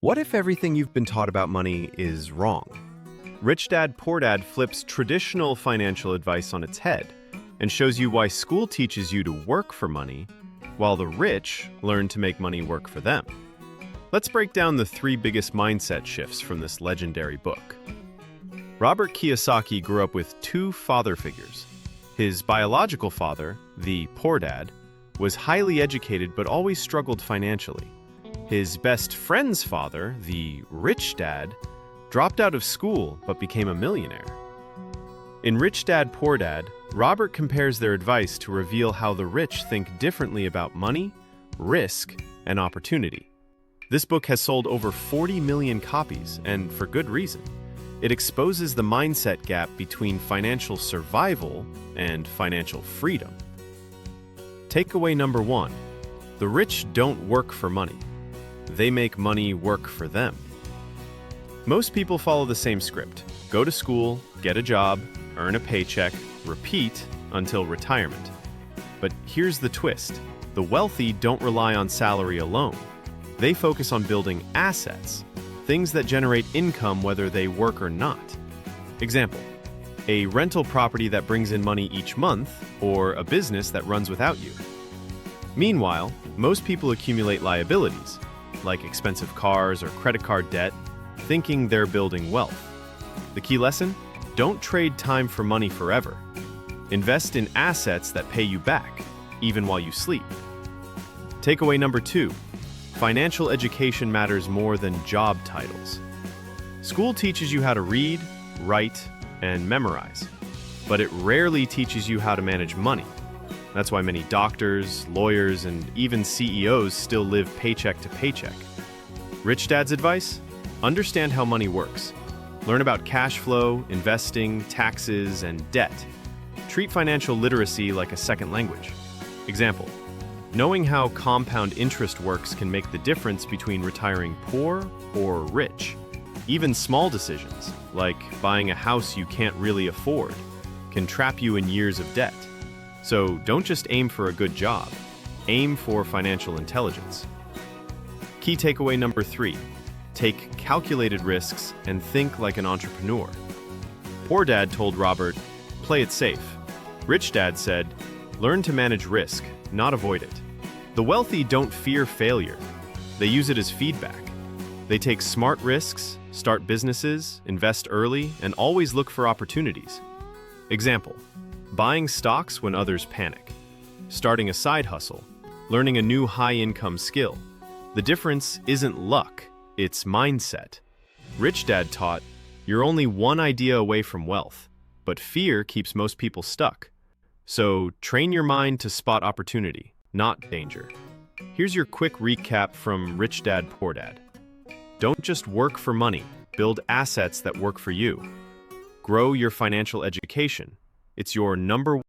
What if everything you've been taught about money is wrong? Rich Dad, Poor Dad flips traditional financial advice on its head and shows you why school teaches you to work for money, while the rich learn to make money work for them. Let's break down the three biggest mindset shifts from this legendary book. Robert Kiyosaki grew up with two father figures. His biological father, the poor dad, was highly educated but always struggled financially. His best friend's father, the rich dad, dropped out of school but became a millionaire. In Rich Dad, Poor Dad, Robert compares their advice to reveal how the rich think differently about money, risk, and opportunity. This book has sold over 40 million copies, and for good reason. It exposes the mindset gap between financial survival and financial freedom. Takeaway number one: the rich don't work for money. They make money work for them. Most people follow the same script. Go to school, get a job, earn a paycheck, repeat until retirement. But here's the twist. The wealthy don't rely on salary alone. They focus on building assets, things that generate income whether they work or not. Example: a rental property that brings in money each month, or a business that runs without you. Meanwhile, most people accumulate liabilities, like expensive cars or credit card debt, thinking they're building wealth. The key lesson? Don't trade time for money forever. Invest in assets that pay you back, even while you sleep. Takeaway number two: financial education matters more than job titles. School teaches you how to read, write, and memorize, but it rarely teaches you how to manage money. That's why many doctors, lawyers, and even CEOs still live paycheck to paycheck. Rich Dad's advice? Understand how money works. Learn about cash flow, investing, taxes, and debt. Treat financial literacy like a second language. Example: knowing how compound interest works can make the difference between retiring poor or rich. Even small decisions, like buying a house you can't really afford, can trap you in years of debt. So don't just aim for a good job. Aim for financial intelligence. Key takeaway number three: take calculated risks and think like an entrepreneur. Poor Dad told Robert, play it safe. Rich Dad said, learn to manage risk, not avoid it. The wealthy don't fear failure. They use it as feedback. They take smart risks, start businesses, invest early, and always look for opportunities. Example: buying stocks when others panic. Starting a side hustle. Learning a new high-income skill. The difference isn't luck, it's mindset. Rich Dad taught, you're only one idea away from wealth, but fear keeps most people stuck. So train your mind to spot opportunity, not danger. Here's your quick recap from Rich Dad, Poor Dad. Don't just work for money, build assets that work for you. Grow your financial education. It's your number